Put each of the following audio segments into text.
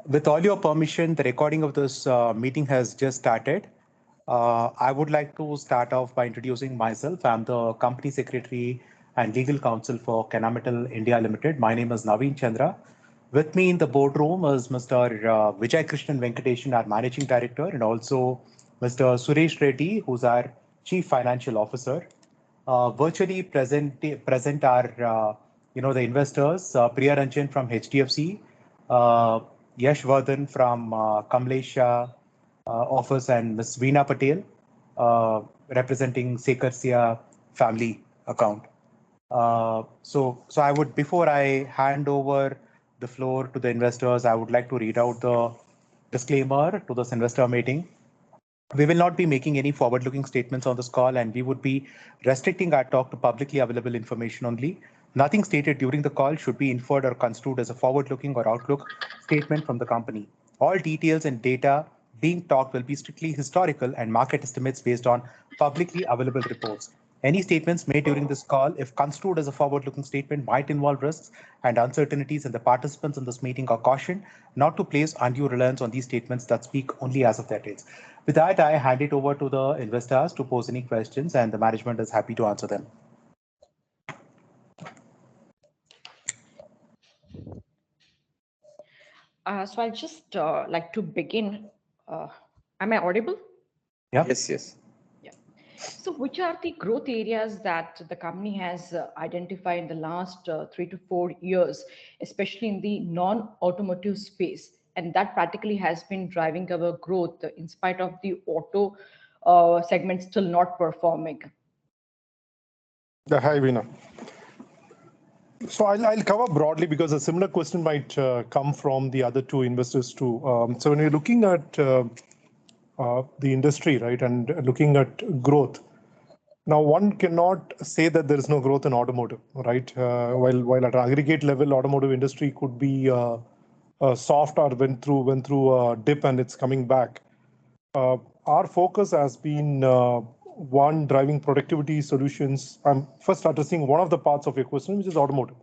With all your permission, the recording of this meeting has just started. I would like to start off by introducing myself. I'm the company secretary and legal counsel for Kennametal India Limited. My name is Naveen Chandra. With me in the boardroom is Mr. Vijay Krishnan Venkatesan, our managing director, and also Mr. Suresh Reddy, who's our chief financial officer. Virtually present are the investors, Priya Ranjan from HDFC, uh, Yash Vardhan from Kamlesha office, and Ms. Veena Patel representing Sekarsia family account. So I would, before I hand over the floor to the investors, I would like to read out the disclaimer to this investor meeting. We will not be making any forward-looking statements on this call, and we would be restricting our talk to publicly available information only. Nothing stated during the call should be inferred or construed as a forward-looking or outlook statement from the company. All details and data being talked will be strictly historical and market estimates based on publicly available reports. Any statements made during this call, if construed as a forward-looking statement, might involve risks and uncertainties, and the participants in this meeting are cautioned not to place undue reliance on these statements that speak only as of their dates. With that, I hand it over to the investors to pose any questions, and the management is happy to answer them. So I'll just like to begin. Am I audible? Yeah. Yes, yes. Yeah. So which are the growth areas that the company has identified in the last 3 to 4 years, especially in the non-automotive space? And that practically has been driving our growth in spite of the auto segment still not performing. Hi, Veena. So I'll cover broadly because a similar question might come from the other two investors too. So when you're looking at the industry, right, and looking at growth, now one cannot say that there is no growth in automotive, right? While at an aggregate level, automotive industry could be soft or went through a dip and it's coming back. Our focus has been one, driving productivity solutions. I'm first addressing one of the parts of your question, which is automotive.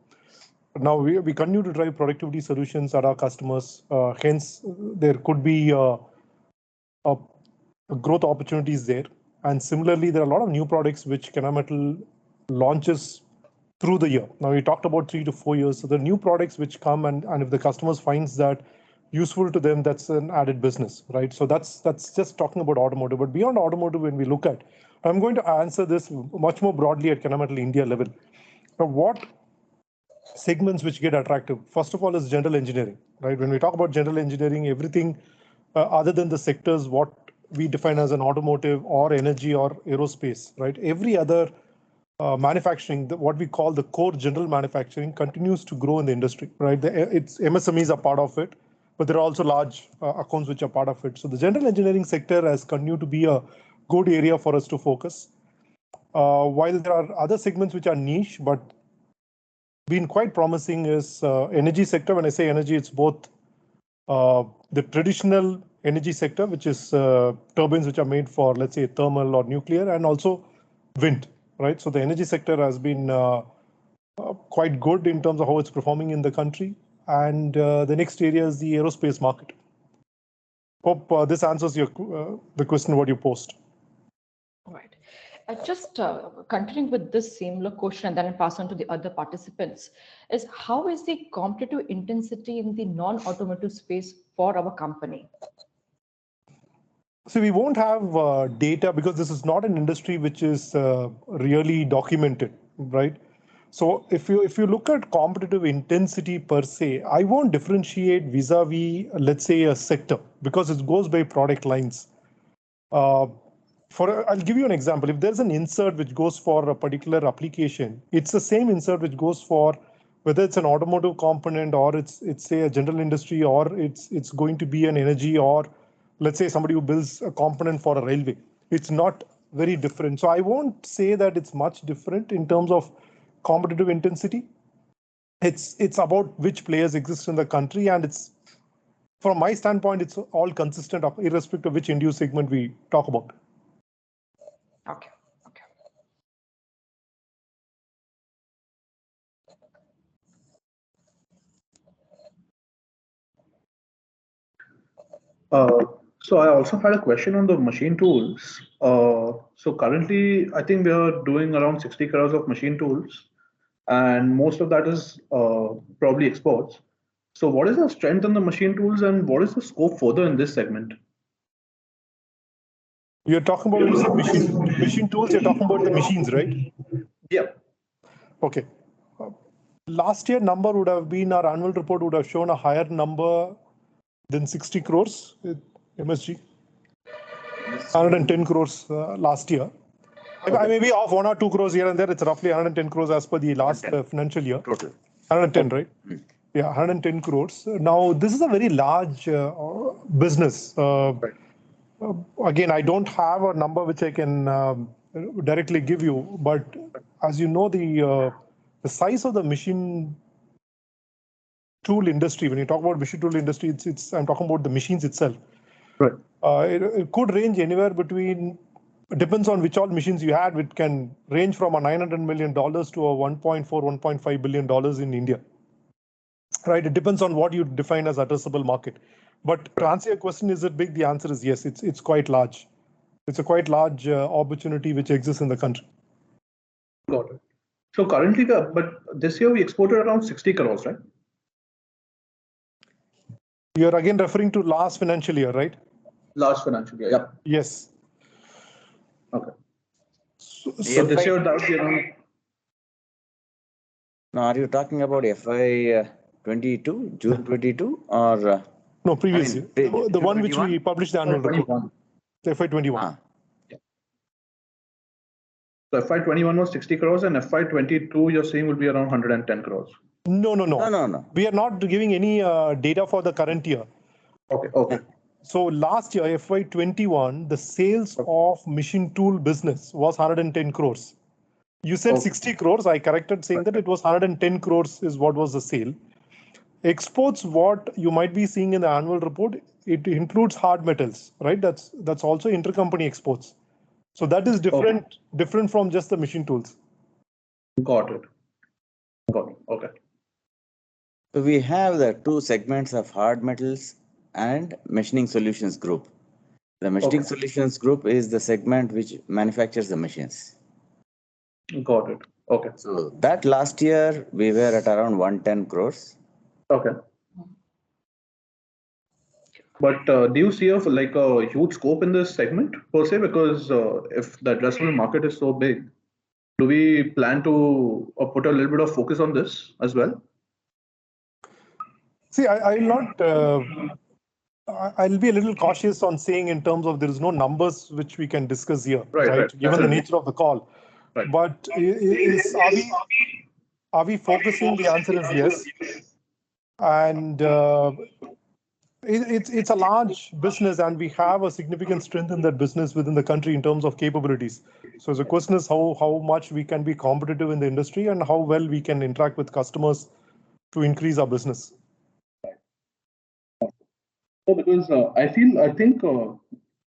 Now we continue to drive productivity solutions at our customers. Hence, there could be growth opportunities there. And similarly, there are a lot of new products which Kennametal launches through the year. Now we talked about 3 to 4 years. So the new products which come and if the customers finds that useful to them, that's an added business, right? So that's just talking about automotive. But beyond automotive, when we look at, I'm going to answer this much more broadly at Kennametal India level. Now, what segments which get attractive? First of all is general engineering, right? When we talk about general engineering, everything other than the sectors, what we define as an automotive or energy or aerospace, right? Every other manufacturing, what we call the core general manufacturing, continues to grow in the industry, right? It's MSMEs are part of it, but there are also large accounts which are part of it. So the general engineering sector has continued to be a good area for us to focus. While there are other segments which are niche, but been quite promising is energy sector. When I say energy, it's both the traditional energy sector, which is turbines which are made for, let's say, thermal or nuclear, and also wind, right? So the energy sector has been quite good in terms of how it's performing in the country. And the next area is the aerospace market. Hope this answers your the question what you posed. Right. Just continuing with this similar question, and then I'll pass on to the other participants, is how is the competitive intensity in the non-automotive space for our company? So we won't have data because this is not an industry which is really documented, right? So if you look at competitive intensity per se, I won't differentiate vis-a-vis, let's say, a sector because it goes by product lines. I'll give you an example. If there's an insert which goes for a particular application, it's the same insert which goes for whether it's an automotive component or it's say a general industry or it's going to be an energy or let's say somebody who builds a component for a railway. It's not very different. So I won't say that it's much different in terms of competitive intensity. It's about which players exist in the country, and it's from my standpoint, it's all consistent irrespective of which end-use segment we talk about. Okay. Uh, so I also had a question on the machine tools. So currently, I think we are doing around 60 crores of machine tools, and most of that is probably exports. So what is the strength in the machine tools, and what is the scope further in this segment? You're talking about when you say machine tools, you're talking about the machines, right? Yeah. Okay. Last year number would have been, our annual report would have shown a higher number than 60 crores MSG. 110 crores last year. I may be off 1 or 2 crores here and there. It's roughly 110 crores as per the last financial year. Total. 110, right? Yeah, 110 crores. Now, this is a very large business. Again, I don't have a number which I can directly give you, but as you know, the size of the machine tool industry, when you talk about machine tool industry, I'm talking about the machines itself. Right. It could range anywhere between, depends on which all machines you had, it can range from a $900 million to a $1.4, $1.5 billion in India. Right, it depends on what you define as addressable market. But to answer your question, is it big? The answer is yes, it's quite large. It's a quite large opportunity which exists in the country. Got it. So currently, but this year we exported around 60 crores, right? You're again referring to last financial year, right? Last financial year, yeah. Yes. Okay. So this year that would be around. Now, are you talking about FY 22, June 22, or? No, previous year. The one which we published the annual report. FY21. Yeah. So FY21 was 60 crores and FY22 you're saying will be around 110 crores. No. We are not giving any data for the current year. Okay. So last year, FY21, the sales of machine tool business was 110 crores. You said 60 crores. I corrected saying that it was 110 crores is what was the sale. Exports, what you might be seeing in the annual report, it includes hard metals, right? That's also intercompany exports. So that is different from just the machine tools. Got it. Okay. So we have the two segments of hard metals and machining solutions group. The machining solutions group is the segment which manufactures the machines. Got it. Okay. So that last year we were at around 110 crores. Okay. But do you see a huge scope in this segment per se? Because if the addressable market is so big, do we plan to put a little bit of focus on this as well? See, I will not. I'll be a little cautious on saying in terms of there is no numbers which we can discuss here, right? Given the nature of the call. Right. But are we focusing? The answer is yes. And it's a large business, and we have a significant strength in that business within the country in terms of capabilities. So the question is how much we can be competitive in the industry and how well we can interact with customers to increase our business. Because I think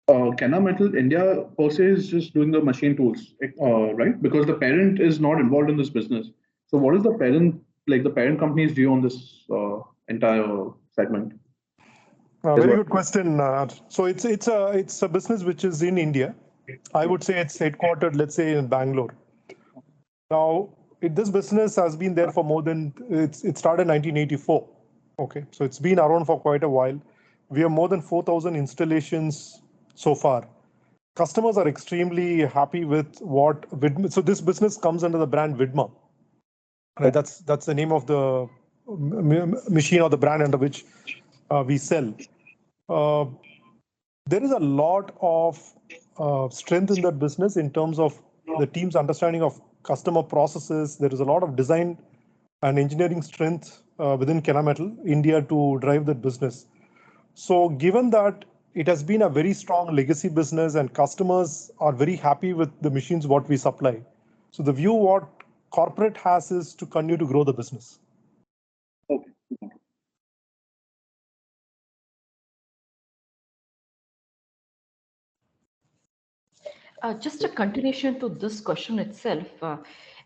Kennametal India per se is just doing the machine tools, right? Because the parent is not involved in this business. So what is the parent company's view on this entire segment? Very good question. So it's a business which is in India. I would say it's headquartered, let's say, in Bangalore. Now, this business has been there for more than, it started in 1984. Okay, so it's been around for quite a while. We have more than 4,000 installations so far. Customers are extremely happy with what Vidma. So this business comes under the brand Vidma. Right, that's the name of the machine or the brand under which we sell. There is a lot of strength in that business in terms of the team's understanding of customer processes. There is a lot of design and engineering strength within Kennametal India to drive that business. So given that it has been a very strong legacy business and customers are very happy with the machines what we supply. So the view what corporate has is to continue to grow the business. Okay. Just a continuation to this question itself,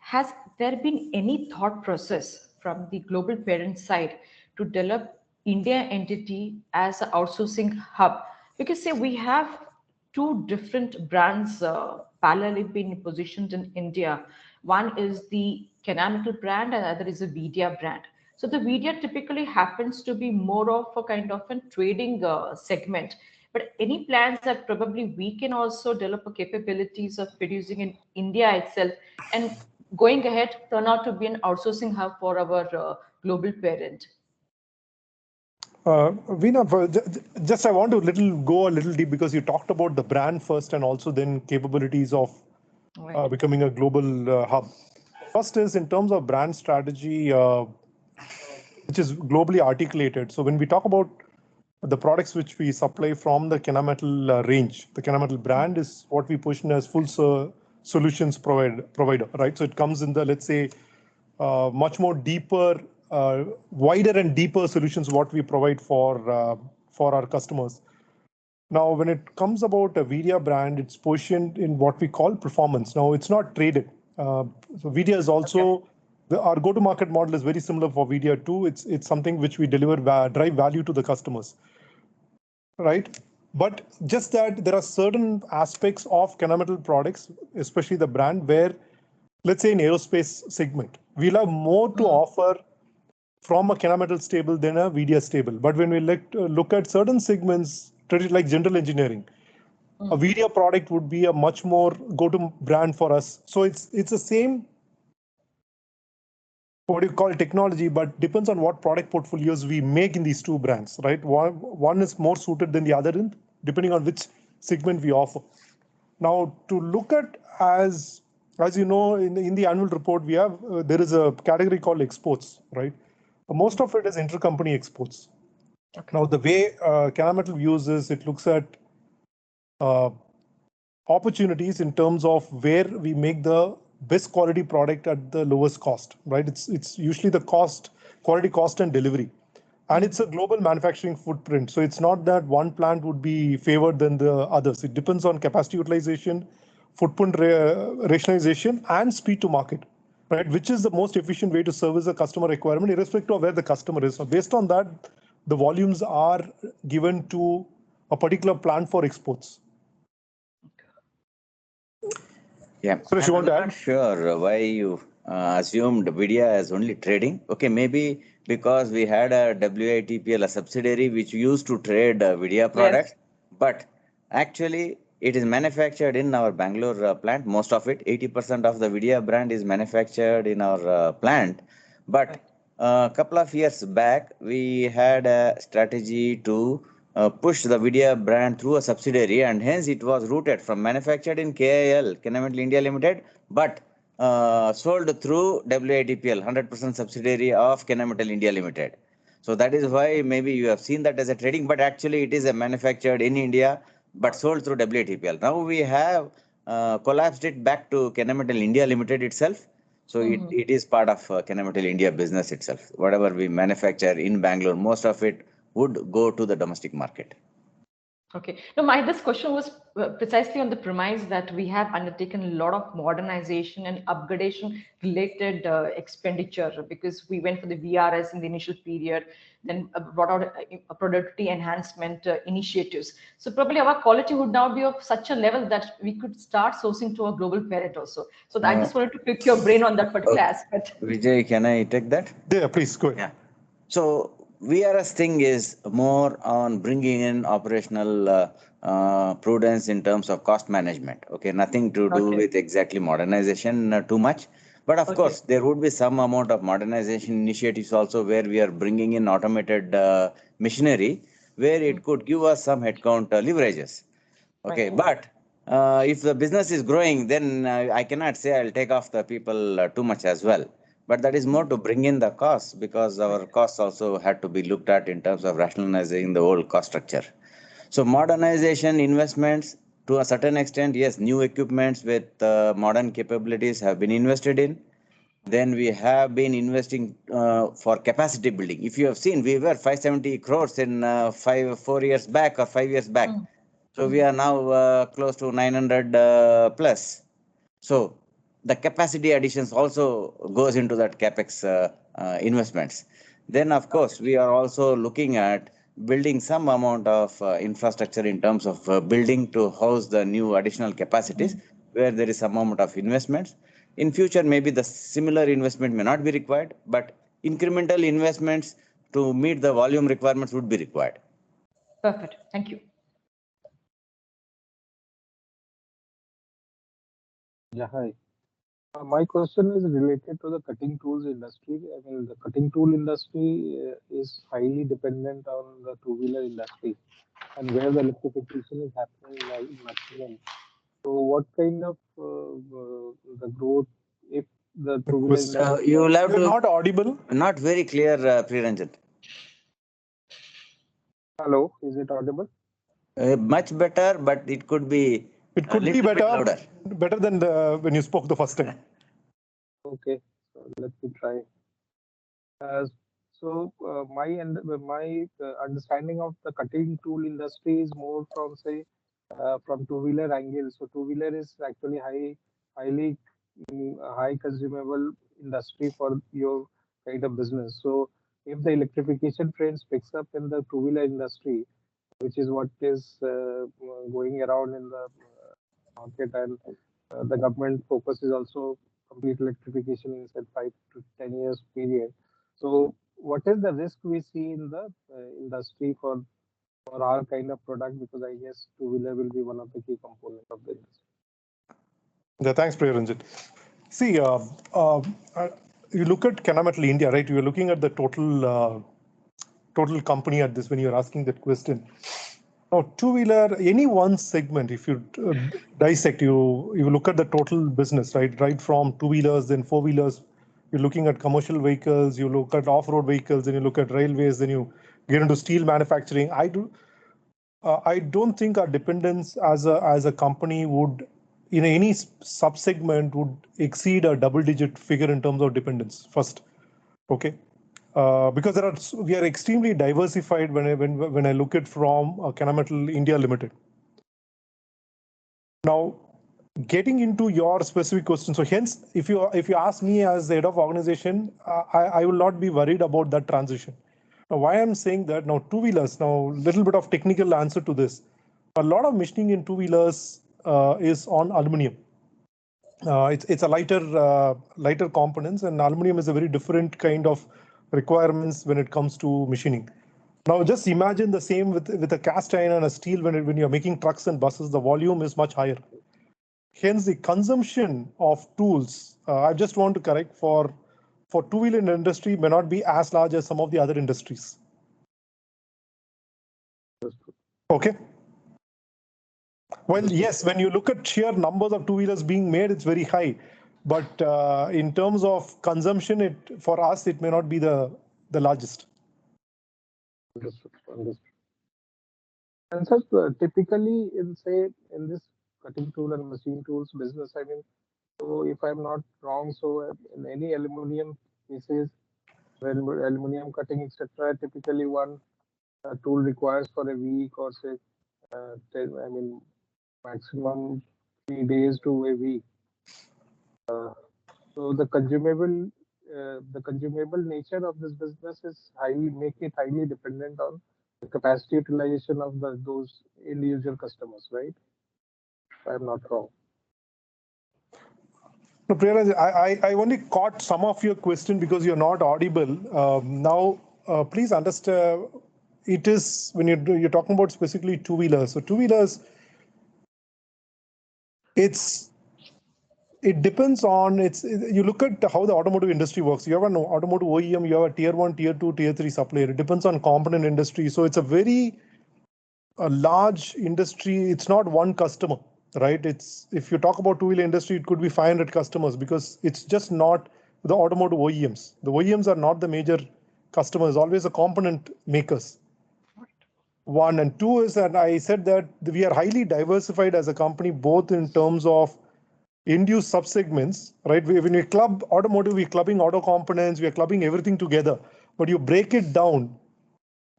has there been any thought process from the global parent side to develop India entity as an outsourcing hub? Because say we have two different brands parallelly being positioned in India. One is the Kennametal brand and other is a Vidya brand. So the Vidya typically happens to be more of a kind of a trading segment. But any plans that probably we can also develop capabilities of producing in India itself and going ahead turn out to be an outsourcing hub for our global parent. Veena, just I want to go a little deep because you talked about the brand first and also then capabilities of Right. becoming a global hub. First is in terms of brand strategy, which is globally articulated. So when we talk about the products which we supply from the Kennametal range, the Kennametal brand is what we position as full solutions provider, right? So it comes in the, let's say, much more deeper, wider and deeper solutions what we provide for our customers. Now, when it comes about a Vidya brand, it's positioned in what we call performance. Now, it's not traded. So Vidya is also our go-to-market model is very similar for Vidya too. It's something which we deliver drive value to the customers, right? But just that there are certain aspects of Kennametal products, especially the brand, where let's say in aerospace segment, we'll have more to offer from a Kennametal stable than a Vidya stable. But when we look at certain segments, like general engineering, a Vidya product would be a much more go-to brand for us. So it's the same, what do you call technology, but depends on what product portfolios we make in these two brands, right? One is more suited than the other, depending on which segment we offer. Now, to look at as you know, in the annual report, we have there is a category called exports, right? Most of it is intercompany exports. Okay. Now, the way Kennametal views this, it looks at opportunities in terms of where we make the best quality product at the lowest cost, right? It's usually the quality, cost, and delivery. And it's a global manufacturing footprint. So it's not that one plant would be favored than the others. It depends on capacity utilization, footprint rationalization, and speed to market, right? Which is the most efficient way to service a customer requirement, irrespective of where the customer is. So based on that, the volumes are given to a particular plant for exports. Yeah, Suresh, you want to I'm add? not sure why you assumed Vidya as only trading. Okay, maybe because we had a WITPL, a subsidiary which used to trade Vidya products, but actually it is manufactured in our Bangalore plant. Most of it, 80% of the Vidya brand is manufactured in our plant. But a couple of years back, we had a strategy to push the Vidya brand through a subsidiary, and hence it was routed from manufactured in KIL, Kennametal India Limited, but sold through WITPL, 100% subsidiary of Kennametal India Limited. So that is why maybe you have seen that as a trading, but actually it is a manufactured in India, but sold through WITPL. Now we have collapsed it back to Kennametal India Limited itself. So it is part of Kennametal India business itself. Whatever we manufacture in Bangalore, most of it would go to the domestic market. Okay. No, this question was precisely on the premise that we have undertaken a lot of modernization and upgradation related expenditure because we went for the VRS in the initial period, then brought out productivity enhancement initiatives. So probably our quality would now be of such a level that we could start sourcing to a global parent also. So I just wanted to pick your brain on that particular aspect. Vijay, can I take that? Yeah, please go ahead. Yeah. So VRS thing is more on bringing in operational prudence in terms of cost management. Okay, nothing to do with exactly modernization too much. But of course, there would be some amount of modernization initiatives also where we are bringing in automated machinery where it could give us some headcount leverages. Okay, but if the business is growing, then I cannot say I'll take off the people too much as well. But that is more to bring in the costs because our costs also had to be looked at in terms of rationalizing the whole cost structure. So modernization investments to a certain extent, yes, new equipments with modern capabilities have been invested in. Then we have been investing for capacity building. If you have seen, we were 570 crores in 4 years back or 5 years back. So we are now close to 900 plus. So the capacity additions also goes into that capex investments. then of course we are also looking at building some amount of infrastructure in terms of building to house the new additional capacities where there is some amount of investments. In future, maybe the similar investment may not be required, but incremental investments to meet the volume requirements would be required. Perfect. Thank you. Yeah, hi. My question is related to the cutting tools industry. I mean, the cutting tool industry is highly dependent on the two-wheeler industry, and where the electrification is happening maximum. So, what kind of the growth if the two-wheeler industry? You will have You're to not audible. not very clear, Priranjan. Hello, is it audible? Much better, but it could be It a could be little bit better, louder. better than when you spoke the first time. Okay, so let me try. Uh, my understanding of the cutting tool industry is more from say from two-wheeler angle. So two-wheeler is actually highly high consumable industry for your kind of business. So if the electrification trends picks up in the two-wheeler industry, which is what is going around in the market, and the government focus is also complete electrification in said 5 to 10 years period. So what is the risk we see in the industry for our kind of product? Because I guess two-wheeler will be one of the key components of the industry. Yeah, thanks, Priyaranjan. See, you look at Kennametal India, right? You're looking at the total company at this when you're asking that question. Now, two-wheeler, any one segment, if you dissect, you look at the total business, right? Right from two-wheelers, then four-wheelers. You're looking at commercial vehicles. You look at off-road vehicles. Then you look at railways. Then you get into steel manufacturing. I don't think our dependence as a company would, in any sub-segment, would exceed a double-digit figure in terms of dependence. First, okay. Because we are extremely diversified when I look at from Kennametal India Limited. Now, getting into your specific question, so hence, if you ask me as the head of organization, I will not be worried about that transition. Now, why I'm saying that now two-wheelers, now little bit of technical answer to this. A lot of machining in two-wheelers is on aluminum. It's a lighter components, and aluminum is a very different kind of requirements when it comes to machining. Now, just imagine the same with a cast iron and a steel. When you're making trucks and buses, the volume is much higher. Hence, the consumption of tools, I just want to correct, for two-wheeler industry may not be as large as some of the other industries. Okay. Well, yes, when you look at sheer numbers of two-wheelers being made, it's very high. But in terms of consumption, for us, it may not be the largest. Understood. And so typically in this cutting tool and machine tools business, I mean, so if I'm not wrong, so in any aluminum cases, when aluminum cutting, etc., typically one tool requires for a week or say, 10, I mean, maximum 3 days to a week. So the consumable nature of this business is make it highly dependent on the capacity utilization of those individual customers, right? If I'm not wrong. No, Priyaraj, I only caught some of your question because you're not audible. Now, please understand, it is when you're talking about specifically two-wheelers. So two-wheelers, it depends on you look at how the automotive industry works. You have an automotive OEM, you have a tier 1, tier 2, tier 3 supplier. It depends on component industry. So it's a large industry. It's not one customer, right? If you talk about two-wheeler industry, it could be 500 customers because it's just not the automotive OEMs. The OEMs are not the major customers, always the component makers. One, and two is that I said that we are highly diversified as a company, both in terms of end-use subsegments, right? When we club automotive, we're clubbing auto components, we are clubbing everything together. But you break it down,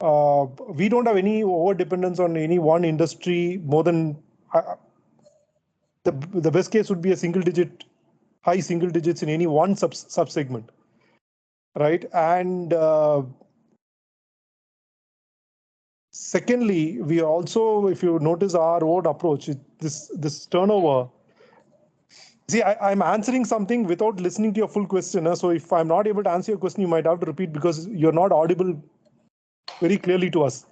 we don't have any over dependence on any one industry more than the best case would be high single digits in any one subsegment, right? And Secondly, we also, if you notice our own approach, this turnover. See, I'm answering something without listening to your full question. So if I'm not able to answer your question, you might have to repeat because you're not audible very clearly to us.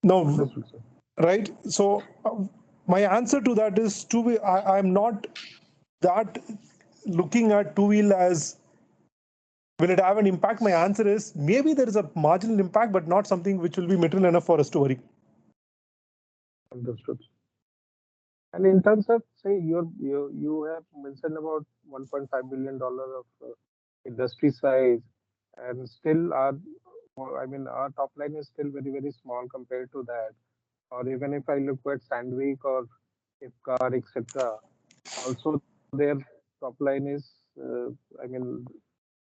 No, right? So my answer to that is I'm not that looking at two-wheel as will it have an impact? My answer is maybe there is a marginal impact, but not something which will be material enough for us to worry. Understood. And in terms of, say, you have mentioned about $1.5 billion of industry size, and still our top line is still very, very small compared to that. Or even if I look at Sandvik or Ipcar, etc., also their top line is,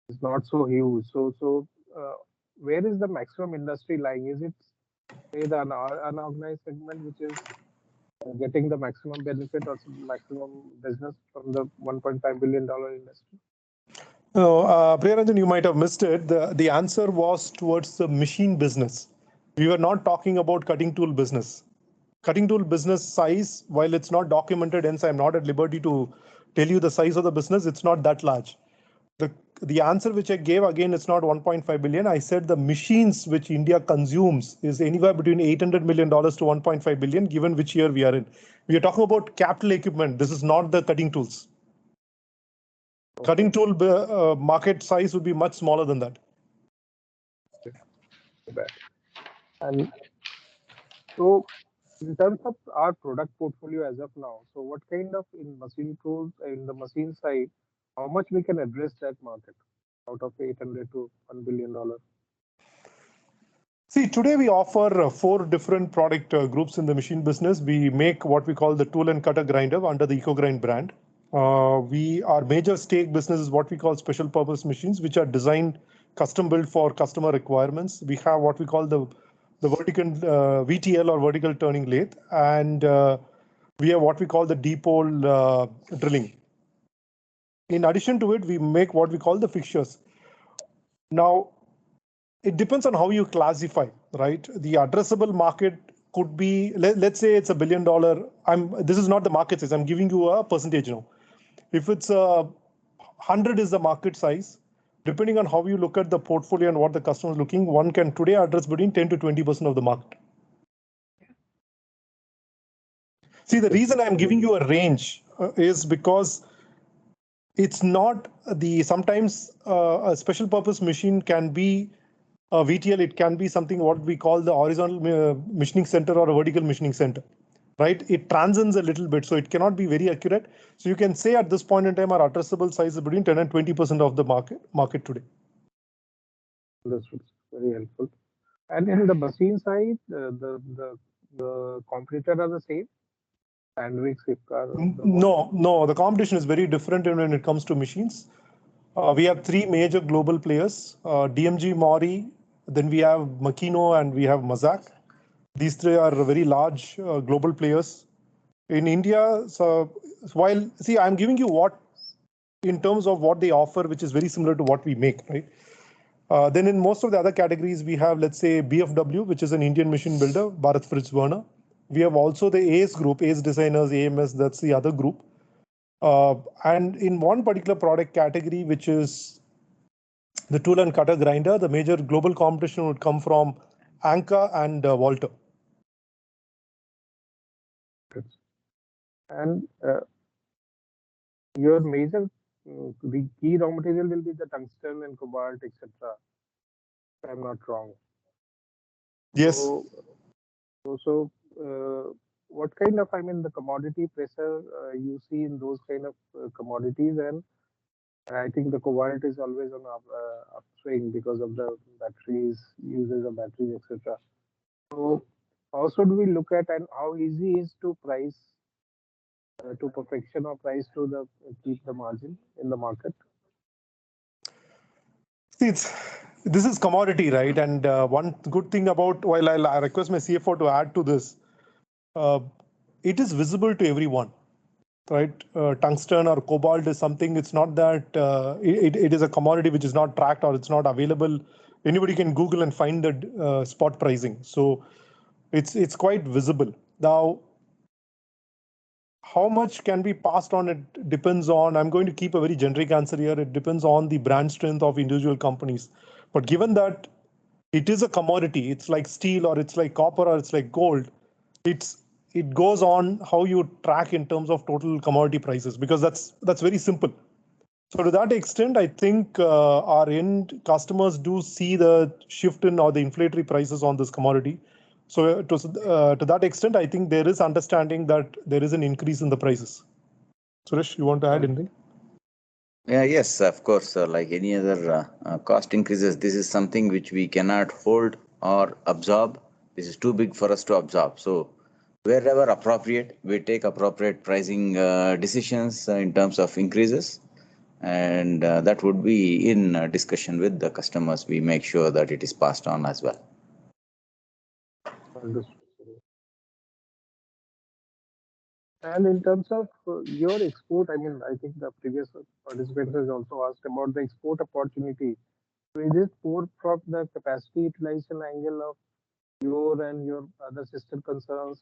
is not so huge. Uh, where is the maximum industry lying? Is it, say, the unorganized segment, which is getting the maximum benefit or maximum business from the $1.5 billion industry? No, Priyaranjan, you might have missed it. The answer was towards the machine business. We were not talking about cutting tool business. Cutting tool business size, while it's not documented, hence I'm not at liberty to tell you the size of the business, it's not that large. The answer which I gave, again, it's not 1.5 billion. I said the machines which India consumes is anywhere between $800 million to 1.5 billion, given which year we are in. We are talking about capital equipment. This is not the cutting tools. Cutting tool market size would be much smaller than that. And so, in terms of our product portfolio as of now, so what kind of in machine tools in the machine side, how much we can address that market out of 800 to $1 billion? See, today we offer 4 different product groups in the machine business. We make what we call the tool and cutter grinder under the EcoGrind brand. Our major stake business is what we call special purpose machines, which are designed custom built for customer requirements. We have what we call the vertical VTL or vertical turning lathe, and we have what we call the deep hole drilling. In addition to it, we make what we call the fixtures. Now, it depends on how you classify, right? The addressable market could be, let's say it's $1 billion. This is not the market size. I'm giving you a percentage now. If it's 100 is the market size, depending on how you look at the portfolio and what the customer is looking, one can today address between 10 to 20% of the market. See, the reason I'm giving you a range is because it's not sometimes a special purpose machine can be a VTL, it can be something what we call the horizontal machining center or a vertical machining center, right? It transcends a little bit, so it cannot be very accurate. So you can say at this point in time, our addressable size is between 10 and 20% of the market today. That's very helpful. And in the machine side, the competitor are the same? Sandvik, Ipcar? No, the competition is very different when it comes to machines. We have 3 major global players, DMG, Mori, then we have Makino and we have Mazak. These 3 are very large global players. In India, so while, see, I'm giving you what, in terms of what they offer, which is very similar to what we make, right? Then in most of the other categories, we have, let's say, BFW, which is an Indian machine builder, Bharat Fritz Werner. We have also the ACE group, ACE Designers, AMS, that's the other group. And in one particular product category, which is the tool and cutter grinder, the major global competition would come from Anka and Walter. And your major, the key raw material will be the tungsten and cobalt, etc. If I'm not wrong. Yes. So what kind of, the commodity pressure you see in those kind of commodities? And I think the cobalt is always on upswing because of the batteries, uses of batteries, etc. So how should we look at, and how easy is to price to perfection or price to keep the margin in the market? See, this is commodity, right? And one good thing about, while I request my CFO to add to this, it is visible to everyone, right? Tungsten or cobalt is something, it's not that it is a commodity which is not tracked or it's not available anybody can Google and find the spot pricing. So it's quite visible. Now, how much can be passed on? It depends on, I'm going to keep a very generic answer here. It depends on the brand strength of individual companies. But given that it is a commodity, it's like steel or it's like copper or it's like gold, it goes on how you track in terms of total commodity prices, because that's very simple. So to that extent, I think our end customers do see the shift in or the inflationary prices on this commodity. So to that extent, I think there is understanding that there is an increase in the prices. Suresh, you want to add anything? Yeah, yes, of course. Like any other cost increases, this is something which we cannot hold or absorb. This is too big for us to absorb. So wherever appropriate, we take appropriate pricing decisions in terms of increases. And that would be in discussion with the customers. We make sure that it is passed on as well. Understood. And in terms of your export, I mean, I think the previous participant has also asked about the export opportunity. So is it more from the capacity utilization angle of your and your other sister concerns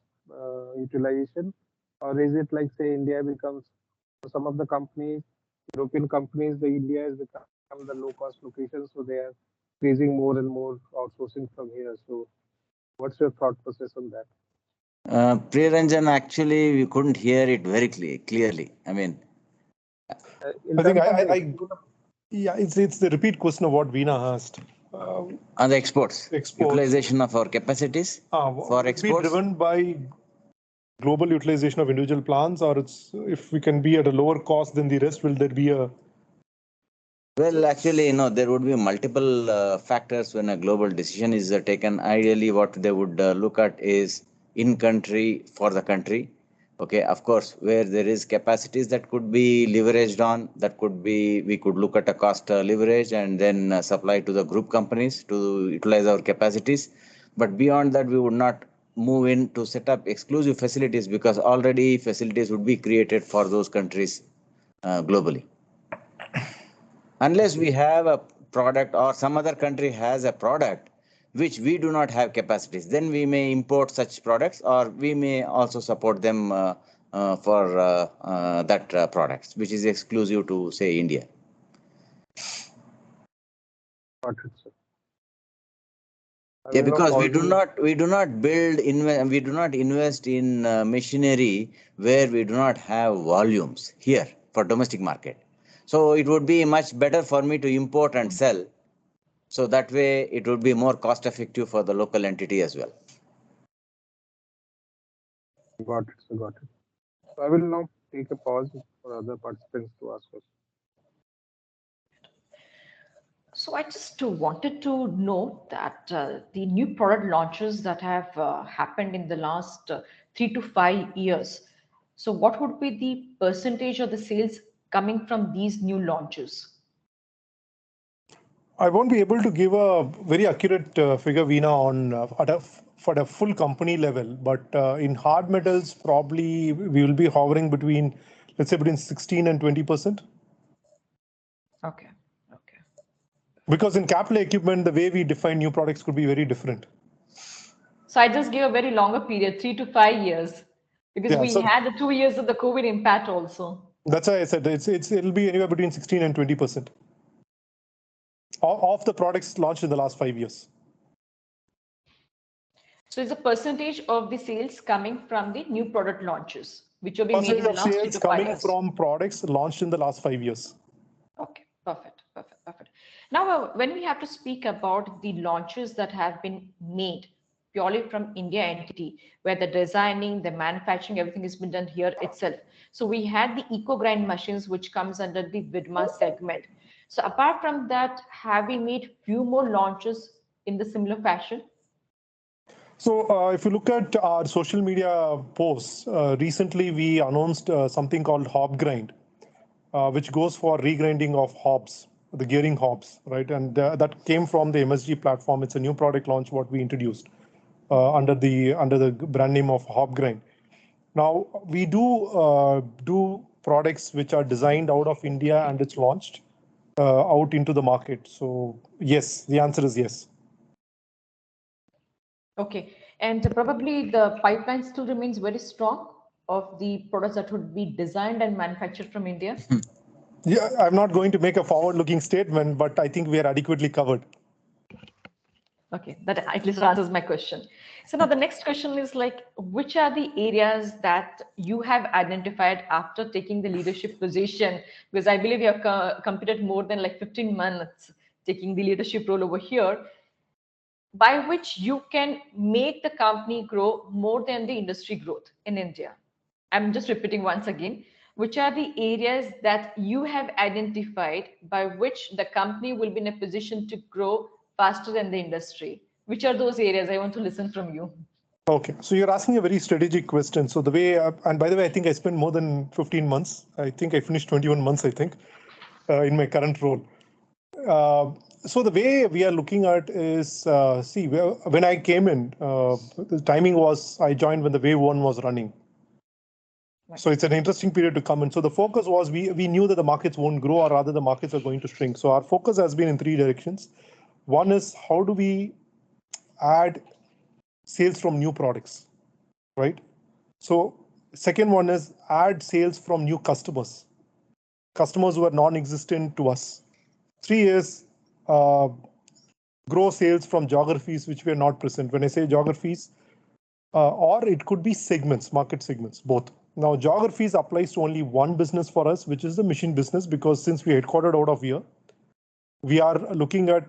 utilization, or is it like say India becomes for some of the companies, European companies, the India has become the low cost location, so they are increasing more and more outsourcing from here. So what's your thought process on that? Priyaranjan, actually, we couldn't hear it very clearly. I mean, In I think terms of the export yeah, it's the repeat question of what Veena asked. on the exports, Exports. utilization of our capacities for Be exports. driven by global utilization of individual plants, or it's if we can be at a lower cost than the rest, will there be a? Well, actually, there would be multiple factors when a global decision is taken. Ideally, what they would look at is in country for the country. Okay, of course, where there is capacities that could be leveraged on, that could be, we could look at a cost leverage and then supply to the group companies to utilize our capacities. But beyond that, we would not move in to set up exclusive facilities because already facilities would be created for those countries globally. Unless we have a product or some other country has a product which we do not have capacities, then we may import such products or we may also support them for that products which is exclusive to say India. got it, sir. Yeah, because we do not build we do not invest in machinery where we do not have volumes here for domestic market. So it would be much better for me to import and sell. So that way it would be more cost effective for the local entity as well. Got it, sir. Got it. So I will now take a pause for other participants to ask questions. So I just wanted to know that the new product launches that have happened in the last 3 to 5 years. So what would be the percentage of the sales coming from these new launches? I won't be able to give a very accurate figure, Veena, on for a full company level, but in hard metals, probably we will be hovering between, let's say, between 16 and 20%. Okay. Okay. Because in capital equipment, the way we define new products could be very different. So I just gave a very longer period, 3 to 5 years, because Yeah, we so had the 2 years of the COVID impact also. that's why I said it'll be anywhere between 16 and 20% of the products launched in the last 5 years. So it's a percentage of the sales coming from the new product launches, which will be made in Percentage the of last sales 3 to 5 years. coming from products launched in the last 5 years. Okay, perfect, perfect, perfect. Now, when we have to speak about the launches that have been made purely from India entity, where the designing, the manufacturing, everything has been done here itself. So we had the eco grind machines, which comes under the Vidma segment. So apart from that, have we made few more launches in the similar fashion? So if you look at our social media posts, recently we announced something called hob grind, which goes for regrinding of hobs, the gearing hobs, right? And that came from the MSG platform. It's a new product launch what we introduced under the brand name of hob grind. Now we do products which are designed out of India and it's launched. out into the market. So yes, the answer is yes. Okay, and probably the pipeline still remains very strong of the products that would be designed and manufactured from India. Yeah, I'm not going to make a forward-looking statement, but I think we are adequately covered. Okay, that at least answers my question. So now the next question is like, which are the areas that you have identified after taking the leadership position? Because I believe you have completed more than like 15 months taking the leadership role over here, by which you can make the company grow more than the industry growth in India. I'm just repeating once again, which are the areas that you have identified by which the company will be in a position to grow faster than the industry? Which are those areas? I want to listen from you. Okay, so you're asking a very strategic question. So the way, and by the way, I think I spent more than 15 months. I think I finished 21 months, I think, in my current role. So the way we are looking at is, see, when I came in, the timing was, I joined when the wave one was running. So it's an interesting period to come in. So the focus was, we knew that the markets won't grow, or rather the markets are going to shrink. So our focus has been in three directions. One is, how do we add sales from new products, right? So second one is, add sales from new customers who are non-existent to us. Three is, grow sales from geographies which we are not present. When I say geographies, or it could be segments, market segments, both. Now, geographies applies to only one business for us, which is the machine business, because since we are headquartered out of here, we are looking at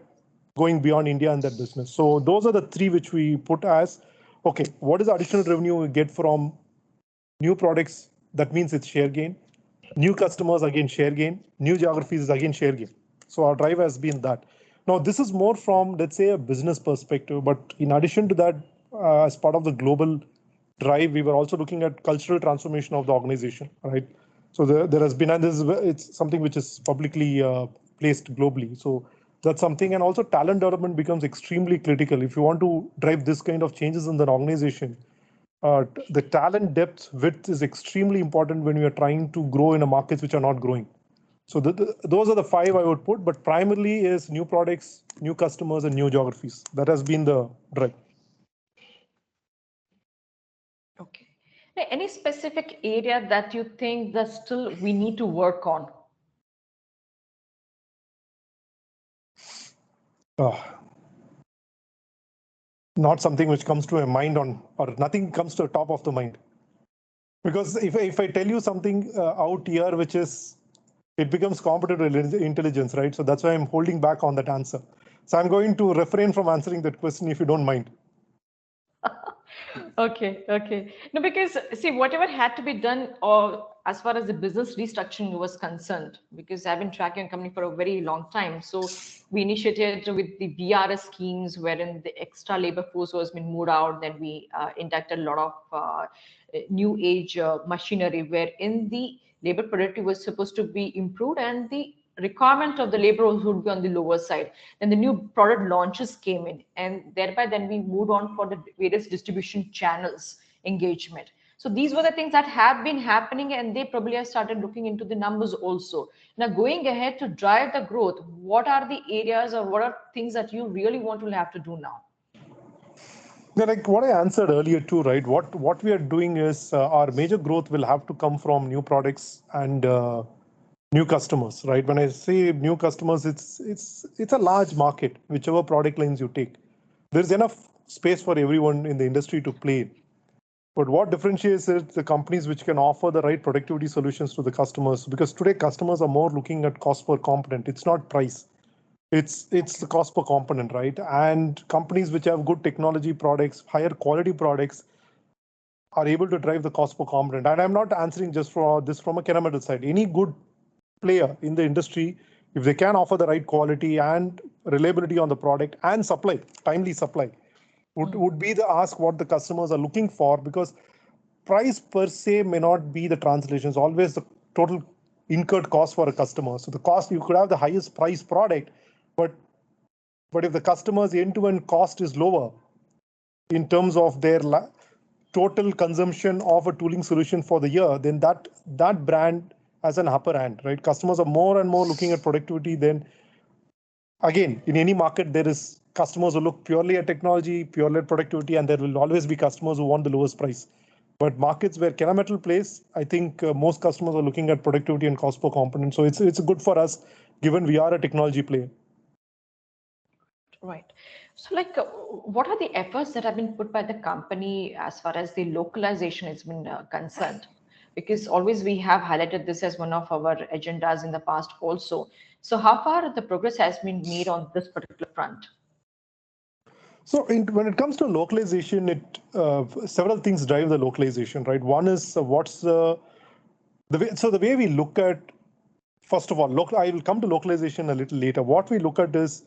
going beyond India in that business. So those are the three which we put as, okay, what is the additional revenue we get from new products? That means it's share gain. New customers, again, share gain. New geographies is again share gain. So our drive has been that. Now, this is more from, let's say, a business perspective. But in addition to that, as part of the global drive, we were also looking at cultural transformation of the organization, right? So there has been, and it's something which is publicly placed globally. So that's something, and also talent development becomes extremely critical. If you want to drive this kind of changes in the organization, the talent depth width is extremely important when we are trying to grow in a markets which are not growing. So those are the five I would put, but primarily is new products, new customers, and new geographies. That has been the drive. Okay. Any specific area that you think that still we need to work on? Not something which comes to my mind on, or nothing comes to the top of the mind. Because if I tell you something out here, which is, it becomes competitive intelligence, right? So that's why I'm holding back on that answer. So I'm going to refrain from answering that question if you don't mind. Okay, okay. No, because see, whatever had to be done, or as far as the business restructuring was concerned, because I've been tracking a company for a very long time. So we initiated with the BRS schemes, wherein the extra labor force was being moved out. Then we inducted a lot of new age machinery, wherein the labor productivity was supposed to be improved and the requirement of the labor would be on the lower side. Then the new product launches came in, and thereby then we moved on for the various distribution channels engagement. So these were the things that have been happening, and they probably have started looking into the numbers also. Now, going ahead to drive the growth, what are the areas or what are things that you really want to have to do now? Yeah, like what I answered earlier too, right? What we are doing is, our major growth will have to come from new products and new customers, right? When I say new customers, it's a large market, whichever product lines you take. There's enough space for everyone in the industry to play. But what differentiates it, the companies which can offer the right productivity solutions to the customers, because today customers are more looking at cost per component. It's not price. It's the cost per component, right? And companies which have good technology products, higher quality products, are able to drive the cost per component. And I'm not answering just for this from a Kennametal side. Any good player in the industry, if they can offer the right quality and reliability on the product and supply, timely supply, would be the ask what the customers are looking for, because price per se may not be the translation. It's always the total incurred cost for a customer. So the cost, you could have the highest price product, but if the customer's end-to-end cost is lower in terms of their total consumption of a tooling solution for the year, then that brand as an upper hand, right? Customers are more and more looking at productivity than, again, in any market, there is customers who look purely at technology, purely at productivity, and there will always be customers who want the lowest price. But markets where Kennametal plays, I think most customers are looking at productivity and cost per component. So it's good for us, given we are a technology player. Right. So, like, what are the efforts that have been put by the company as far as the localization has been concerned? Because always we have highlighted this as one of our agendas in the past also. So, how far the progress has been made on this particular front? So when it comes to localization, several things drive the localization, right? One is what's the way. So the way we look at, first of all, I will come to localization a little later. What we look at is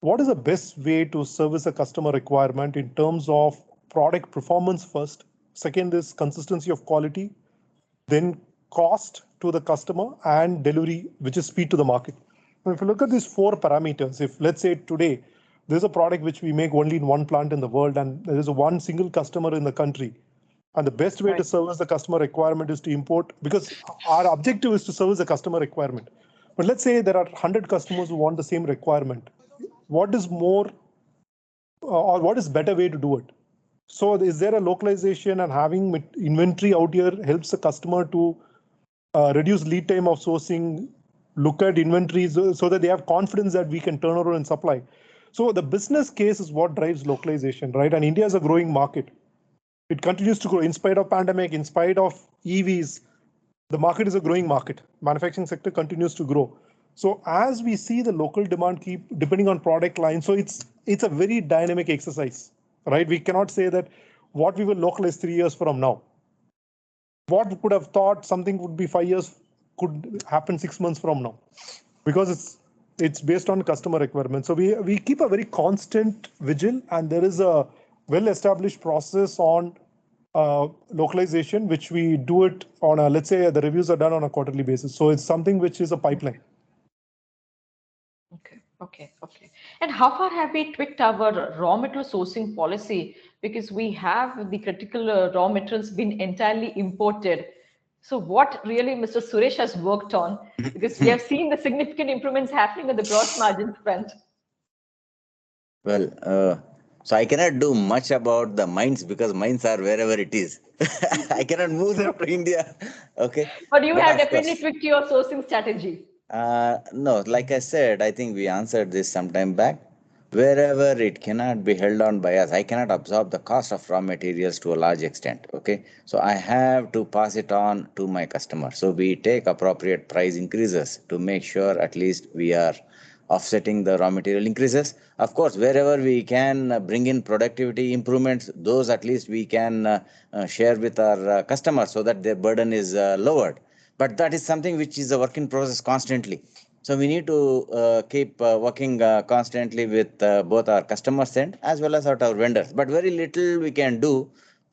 what is the best way to service a customer requirement in terms of product performance first. Second is consistency of quality, then cost to the customer, and delivery, which is speed to the market. Now, if you look at these four parameters, if let's say today there's a product which we make only in one plant in the world and there is one single customer in the country, and the best way to service the customer requirement is to import, because our objective is to service the customer requirement. But let's say there are 100 customers who want the same requirement. What is more or what is better way to do it? So is there a localization, and having inventory out here helps the customer to reduce lead time of sourcing, look at inventories so that they have confidence that we can turn around and supply. So the business case is what drives localization, right? And India is a growing market. It continues to grow in spite of pandemic, in spite of EVs. The market is a growing market. Manufacturing sector continues to grow. So as we see the local demand keep depending on product line, so it's a very dynamic exercise, right? We cannot say that what we will localize 3 years from now. What we could have thought something would be 5 years could happen 6 months from now, because it's based on customer requirements. So we keep a very constant vigil, and there is a well-established process on localization, which we do it on a, let's say the reviews are done on a quarterly basis. So it's something which is a pipeline. Okay. And how far have we tweaked our raw material sourcing policy? Because we have the critical raw materials been entirely imported. So what really Mr. Suresh has worked on? Because we have seen the significant improvements happening on the gross margin front. Well, so I cannot do much about the mines because mines are wherever it is. I cannot move them to India. Okay. But you have of definitely course, tweaked your sourcing strategy. no, like I said, I think we answered this some time back. Wherever it cannot be held on by us, I cannot absorb the cost of raw materials to a large extent. Okay. So I have to pass it on to my customer. So we take appropriate price increases to make sure at least we are offsetting the raw material increases. Of course, wherever we can bring in productivity improvements, those at least we can share with our customers so that their burden is lowered. But that is something which is a work in process constantly. So we need to keep working constantly with both our customers end as well as our vendors. But very little we can do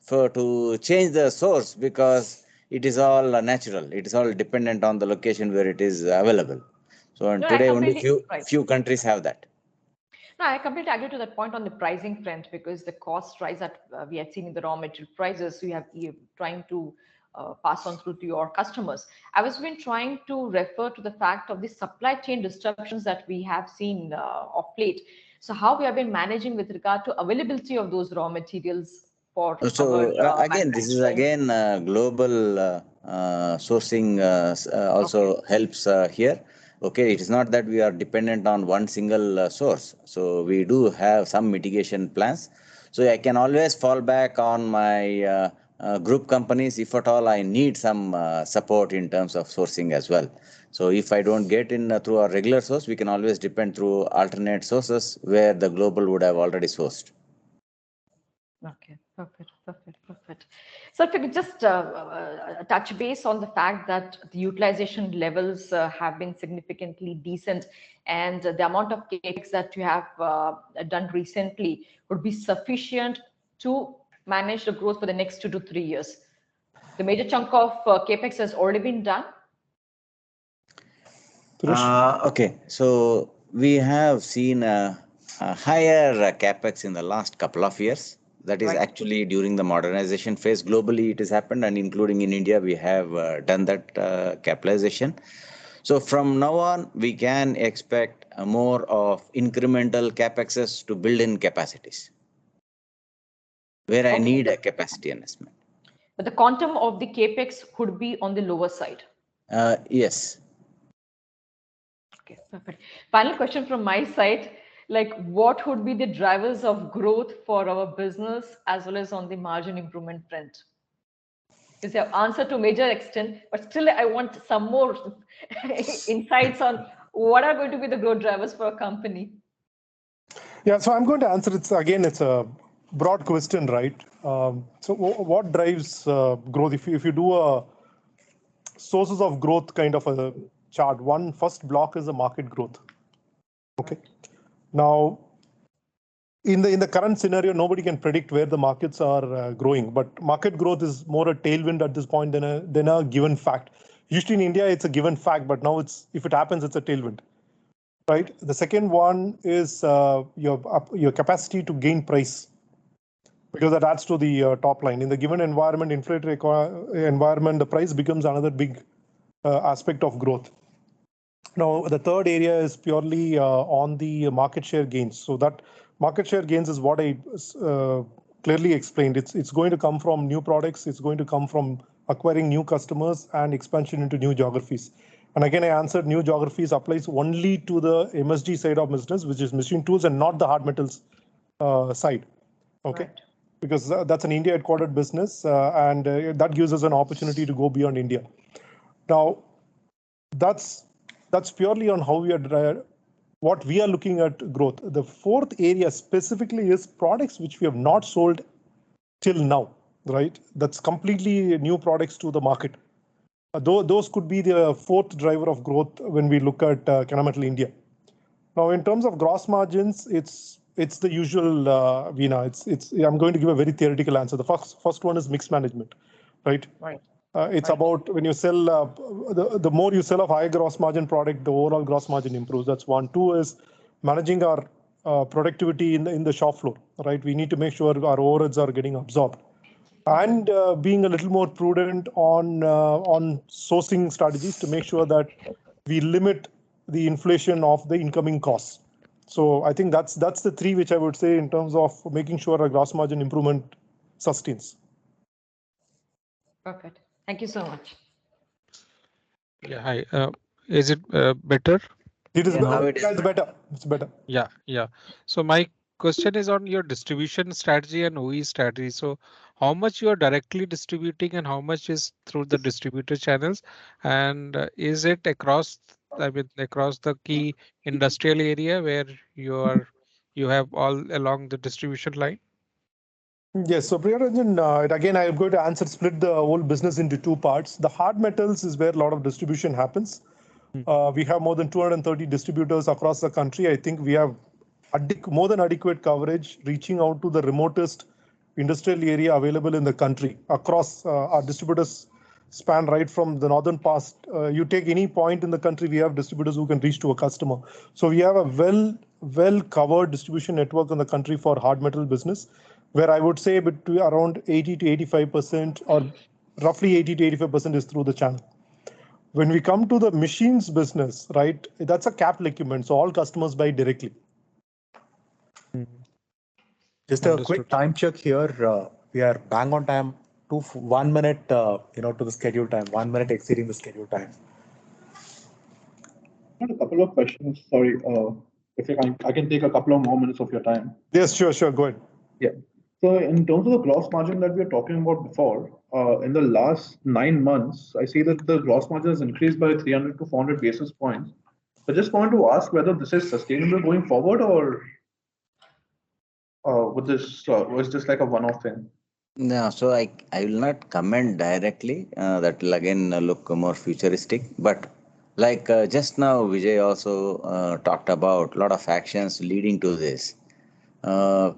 to change the source because it is all natural. It is all dependent on the location where it is available. So and No, I today only completely right. few countries have that. No, I completely agree to that point on the pricing front, because the cost rise that we had seen in the raw material prices, you're trying to pass on through to your customers. I was been trying to refer to the fact of the supply chain disruptions that we have seen of late. So how we have been managing with regard to availability of those raw materials for our So again, this is manufacturing. again global sourcing also Okay. helps here. Okay, it is not that we are dependent on one single source. So we do have some mitigation plans. So I can always fall back on my group companies if at all I need some support in terms of sourcing as well. So if I don't get in through our regular source, we can always depend through alternate sources where the global would have already sourced. Okay, perfect. So if you could just touch base on the fact that the utilization levels have been significantly decent, and the amount of capex that you have done recently would be sufficient to manage the growth for the next 2 to 3 years. The major chunk of capex has already been done. Okay, so we have seen a higher capex in the last couple of years. That is actually during the modernization phase. Globally, it has happened, and including in India, we have done that capitalization. So from now on, we can expect more of incremental capexes to build in capacities where I need a capacity investment. But the quantum of the capex could be on the lower side. Yes. Okay, perfect. Final question from my side. Like, what would be the drivers of growth for our business as well as on the margin improvement front? Because you have answered to a major extent, but still I want some more insights on what are going to be the growth drivers for a company. Yeah, so I'm going to answer it. Again, it's a broad question, right? So what drives growth? If you do a sources of growth kind of a chart, first block is the market growth. Okay. Now, in the current scenario, nobody can predict where the markets are growing, but market growth is more a tailwind at this point than a given fact. Usually in India, it's a given fact, but now if it happens, it's a tailwind. Right. The second one is your capacity to gain price, because that adds to the top line. In the given environment, inflationary environment, the price becomes another big aspect of growth. Now, the third area is purely on the market share gains. So that market share gains is what I clearly explained. It's going to come from new products. It's going to come from acquiring new customers and expansion into new geographies. And again, I answered new geographies applies only to the MSG side of business, which is machine tools, and not the hard metals side. Okay. Right. Because that's an India headquartered business, and that gives us an opportunity to go beyond India. Now, that's purely on how what we are looking at growth. The fourth area specifically is products which we have not sold till now, right? That's completely new products to the market. Those could be the fourth driver of growth when we look at Kennametal India. Now, in terms of gross margins, it's the usual, Veena. I'm going to give a very theoretical answer. The first one is mix management, right? Right. It's about when you sell, the more you sell of high gross margin product, the overall gross margin improves. That's one. Two is managing our productivity in the shop floor, right? We need to make sure our overheads are getting absorbed. And being a little more prudent on sourcing strategies to make sure that we limit the inflation of the incoming costs. So I think that's the three which I would say in terms of making sure our gross margin improvement sustains. Perfect. Thank you so much. Yeah, hi. Is it better? It is better. It's better. Yeah. So my question is on your distribution strategy and OE strategy. So how much you are directly distributing and how much is through the distributor channels? And is it across the key industrial area where you have all along the distribution line? Yes. So Priyaranjan, again, I'm going to split the whole business into two parts. The hard metals is where a lot of distribution happens. We have more than 230 distributors across the country. I think we have more than adequate coverage, reaching out to the remotest industrial area available in the country. Across our distributors span right from the northern past. You take any point in the country, we have distributors who can reach to a customer. So we have a well covered distribution network in the country for hard metal business, where I would say between around 80 to 85%, or roughly 80 to 85% is through the channel. When we come to the machines business, right, that's a capital equipment, so all customers buy directly. Just a quick time check here. We are bang on time. 1 minute, to the schedule time. 1 minute exceeding the schedule time. I have a couple of questions. Sorry, if I can take a couple of more minutes of your time. Yes, sure. Go ahead. Yeah. So in terms of the gross margin that we were talking about before, in the last 9 months, I see that the gross margin has increased by 300 to 400 basis points. I just wanted to ask whether this is sustainable going forward, or was this like a one-off thing? No, so I will not comment directly. That will again look more futuristic. But like just now, Vijay also talked about a lot of actions leading to this.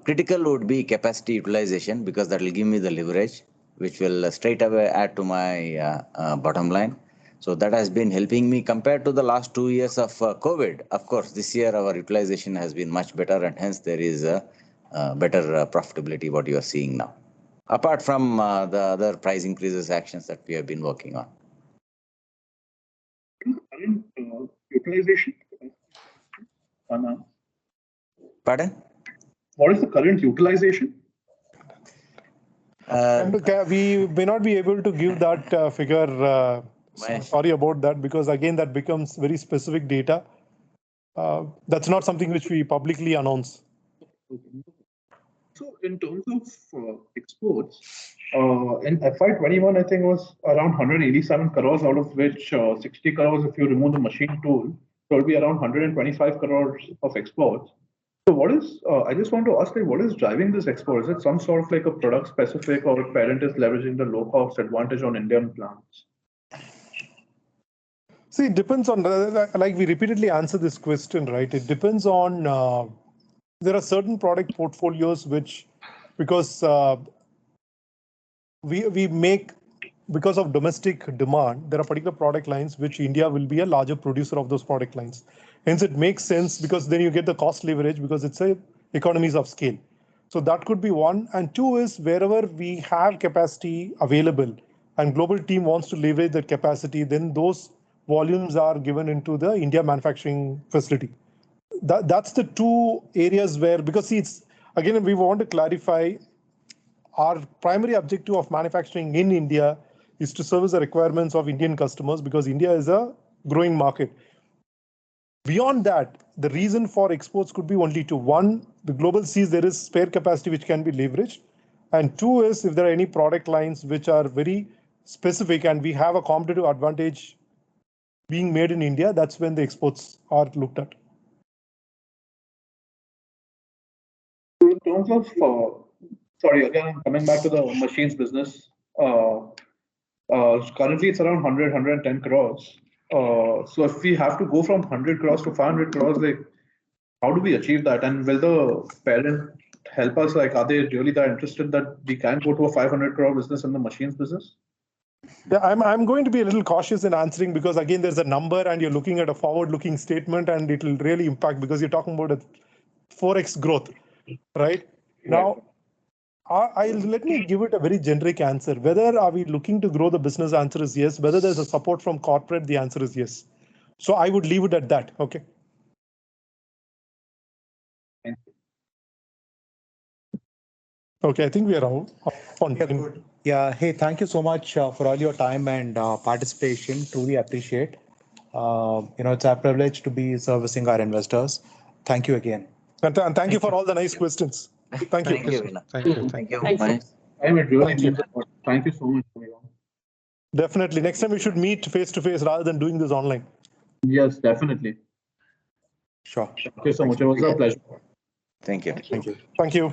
Critical would be capacity utilization, because that will give me the leverage, which will straight away add to my bottom line. So that has been helping me compared to the last 2 years of COVID. Of course, this year our utilization has been much better, and hence there is a better profitability what you are seeing now, apart from the other price increases actions that we have been working on. Current utilization? Pardon? What is the current utilization? We may not be able to give that figure. Sorry about that, because again, that becomes very specific data. That's not something which we publicly announce. So in terms of exports, in FY21, I think it was around 187 crores, out of which 60 crores, if you remove the machine tool, so it'll be around 125 crores of exports. So what is, I just want to ask, like, what is driving this export? Is it some sort of like a product specific, or parent is leveraging the low cost advantage on Indian plants? See, it depends on, like we repeatedly answer this question, right? It depends on, there are certain product portfolios which, because we make, because of domestic demand, there are particular product lines which India will be a larger producer of those product lines. Hence, it makes sense because then you get the cost leverage because it's a economies of scale. So that could be one. And two is wherever we have capacity available and global team wants to leverage that capacity, then those volumes are given into the India manufacturing facility. That's the two areas where, because see, it's, again, we want to clarify our primary objective of manufacturing in India is to service the requirements of Indian customers because India is a growing market. Beyond that, the reason for exports could be only two. One, the global sees there is spare capacity which can be leveraged. And two is if there are any product lines which are very specific and we have a competitive advantage being made in India, that's when the exports are looked at. In terms of, sorry, again, I'm coming back to the machines business. Currently, it's around 110 crores. So if we have to go from 100 crores to 500 crores, like, how do we achieve that? And will the parent help us? Like, are they really that interested that we can go to a 500 crore business in the machines business? Yeah, I'm going to be a little cautious in answering because again, there's a number and you're looking at a forward-looking statement and it will really impact because you're talking about a 4x growth, right? Now, let me give it a very generic answer. Whether are we looking to grow the business? Answer is yes. Whether there's a support from corporate, the answer is yes. So I would leave it at that. Okay. Okay, I think we are out. Yeah, good. Yeah. Hey, thank you so much for all your time and participation. Truly appreciate. It's our privilege to be servicing our investors. Thank you again. And thank you for all the nice questions. Thank you. Thank you. Thank you. Thank you. Thank you so much. Definitely. Next time we should meet face to face rather than doing this online. Yes, definitely. Sure. Thank you so much. It was a pleasure. Thank you. Thank you. Thank you.